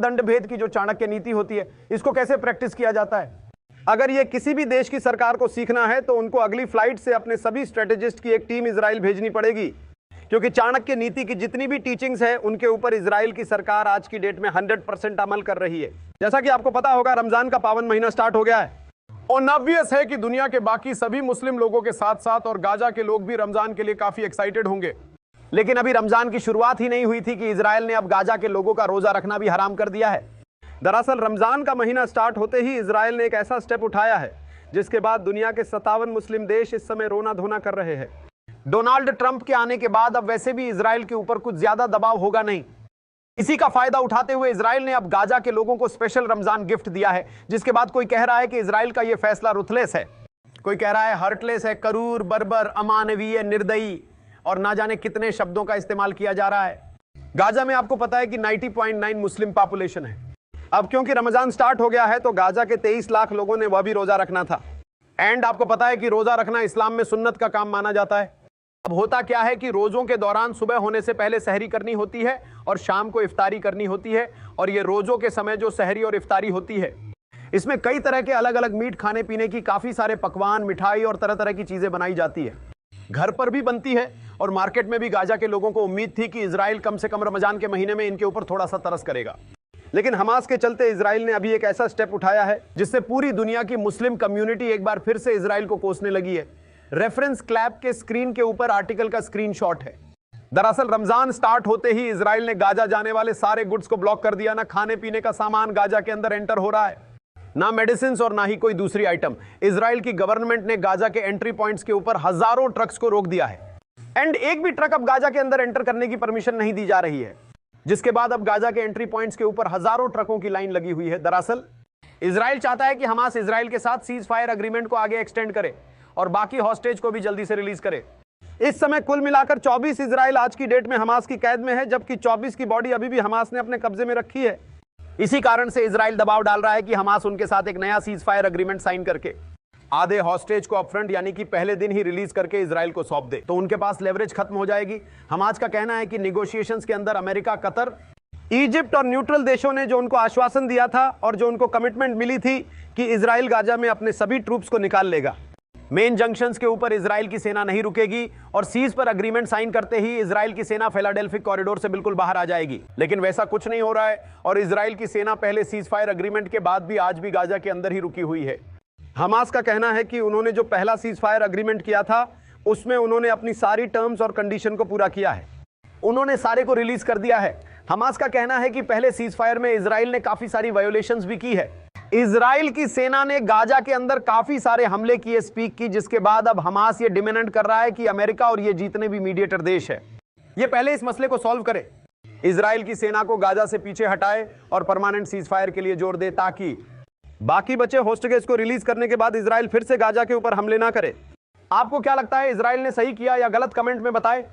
दंड भेद की जो चाणक्य नीति होती है, इसको कैसे प्रैक्टिस किया जाता है। अगर ये किसी भी देश की सरकार को सीखना है तो उनको अगली फ्लाइट से अपने सभी स्ट्रेटेजिस्ट की एक टीम इजराइल भेजनी पड़ेगी, क्योंकि चाणक्य नीति की जितनी भी टीचिंग्स है उनके ऊपर इजराइल की सरकार आज की डेट में 100% अमल कर रही है। जैसा कि आपको पता होगा, रमजान का पावन महीना स्टार्ट हो गया है और ऑब्वियस है कि दुनिया के बाकी सभी मुस्लिम लोगों के साथ साथ और गाजा के लोग भी रमजान के लिए काफी एक्साइटेड होंगे। लेकिन अभी रमजान की शुरुआत ही नहीं हुई थी कि इजराइल ने अब गाजा के लोगों का रोजा रखना भी हराम कर दिया है। दरअसल रमजान का महीना स्टार्ट होते ही इजराइल ने एक ऐसा स्टेप उठाया है जिसके बाद दुनिया के 57 मुस्लिम देश इस समय रोना धोना कर रहे हैं। डोनाल्ड ट्रंप के आने के बाद अब वैसे भी इजराइल के ऊपर कुछ ज्यादा दबाव होगा नहीं। इसी का फायदा उठाते हुए इजराइल ने अब गाजा के लोगों को स्पेशल रमजान गिफ्ट दिया है, जिसके बाद कोई कह रहा है कि इजराइल का यह फैसला रुथलेस है, कोई कह रहा है हार्टलेस है, करूर, बर्बर, अमानवीय, निर्दयी और ना जाने कितने शब्दों का इस्तेमाल किया जा रहा है। गाजा में आपको पता है कि 90.9 मुस्लिम पॉपुलेशन है। अब क्योंकि रमजान स्टार्ट हो गया है तो गाजा के 23 लाख लोगों ने वह भी रोजा रखना था। एंड आपको पता है कि रोजा रखना इस्लाम में सुन्नत का काम माना जाता है। अब होता क्या है कि रोजों के दौरान सुबह होने से पहले सहरी करनी होती है और शाम को इफ्तारी करनी होती है, और ये रोजों के समय जो सहरी और इफ्तारी होती है इसमें कई तरह के अलग अलग मीट खाने पीने की काफी सारे पकवान, मिठाई और तरह तरह की चीजें बनाई जाती है। घर पर भी बनती है और मार्केट में भी गाजा के लोगों को उम्मीद थी कि इजराइल कम से कम रमजान के महीने में इनके ऊपर थोड़ा सा तरस करेगा। लेकिन हमास के चलते इजराइल ने अभी एक ऐसा स्टेप उठाया है जिससे पूरी दुनिया की मुस्लिम कम्युनिटी एक बार फिर से इजराइल को कोसने लगी है। रेफरेंस क्लैप के स्क्रीन के ऊपर आर्टिकल का स्क्रीनशॉट है। दरअसल रमजान स्टार्ट होते ही इजराइल ने गाजा जाने वाले सारे गुड्स को ब्लॉक कर दिया। ना खाने पीने का सामान गाजा के अंदर एंटर हो रहा है, ना मेडिसिन और ना ही कोई दूसरी आइटम। इजराइल की गवर्नमेंट ने गाजा के एंट्री पॉइंट्स के ऊपर हजारों ट्रक्स को रोक दिया है एंड एक भी ट्रक अब गाजा के अंदर एंटर करने की परमिशन नहीं दी जा रही है, जिसके बाद अब गाजा के एंट्री पॉइंट्स के ऊपर हजारों ट्रकों की लाइन लगी हुई है। दरअसल इजराइल चाहता है कि हमास इजराइल के साथ सीज फायर अग्रीमेंट को आगे एक्सटेंड करे और बाकी हॉस्टेज को भी जल्दी से रिलीज करे। इस समय कुल मिलाकर 24 इजराइल आज की डेट में हमास की कैद में है, जबकि 24 की बॉडी अभी भी हमास ने अपने कब्जे में रखी है। इसी कारण से इजराइल दबाव डाल रहा है कि हमास उनके साथ एक नया सीज फायर अग्रीमेंट साइन करके आधे हॉस्टेज को अपफ्रंट यानी कि पहले दिन ही रिलीज करके इजराइल को सौंप दे, तो उनके पास लेवरेज खत्म हो जाएगी। हमास का कहना है कि निगोशिएशंस के अंदर अमेरिका, कतर, इजिप्ट और न्यूट्रल देशों ने जो उनको आश्वासन दिया था और जो उनको कमिटमेंट मिली थी कि इजराइल गाजा में अपने सभी ट्रूप्स को निकाल लेगा। मेन जंक्शंस के ऊपर इजराइल की सेना नहीं रुकेगी और सीज पर अग्रीमेंट साइन करते ही इजराइल की सेना फिलाडेल्फिक कॉरिडोर से बिल्कुल बाहर आ जाएगी। लेकिन वैसा कुछ नहीं हो रहा है और इजराइल की सेना पहले सीज फायर अग्रीमेंट के बाद भी आज भी गाजा के अंदर ही रुकी हुई है। हमास का कहना है कि उन्होंने जो पहला सीज फायर अग्रीमेंट किया था उसमें उन्होंने अपनी सारी टर्म्स और कंडीशन को पूरा किया है, उन्होंने सारे को रिलीज कर दिया है। हमास का कहना है कि पहले सीज फायर में इजराइल ने काफी सारी वायोलेशंस भी की है। इजराइल की सेना ने गाजा के अंदर काफी सारे हमले किए, स्पीक की, जिसके बाद अब हमास ये डिमांड कर रहा है कि अमेरिका और ये जितने भी मीडिएटर देश है ये पहले इस मसले को सॉल्व करे, इजराइल की सेना को गाजा से पीछे हटाए और परमानेंट सीज फायर के लिए जोर दे, ताकि बाकी बचे होस्टेजेस को रिलीज करने के बाद इजराइल फिर से गाजा के ऊपर हमले ना करे। आपको क्या लगता है, इजराइल ने सही किया या गलत? कमेंट में बताएं।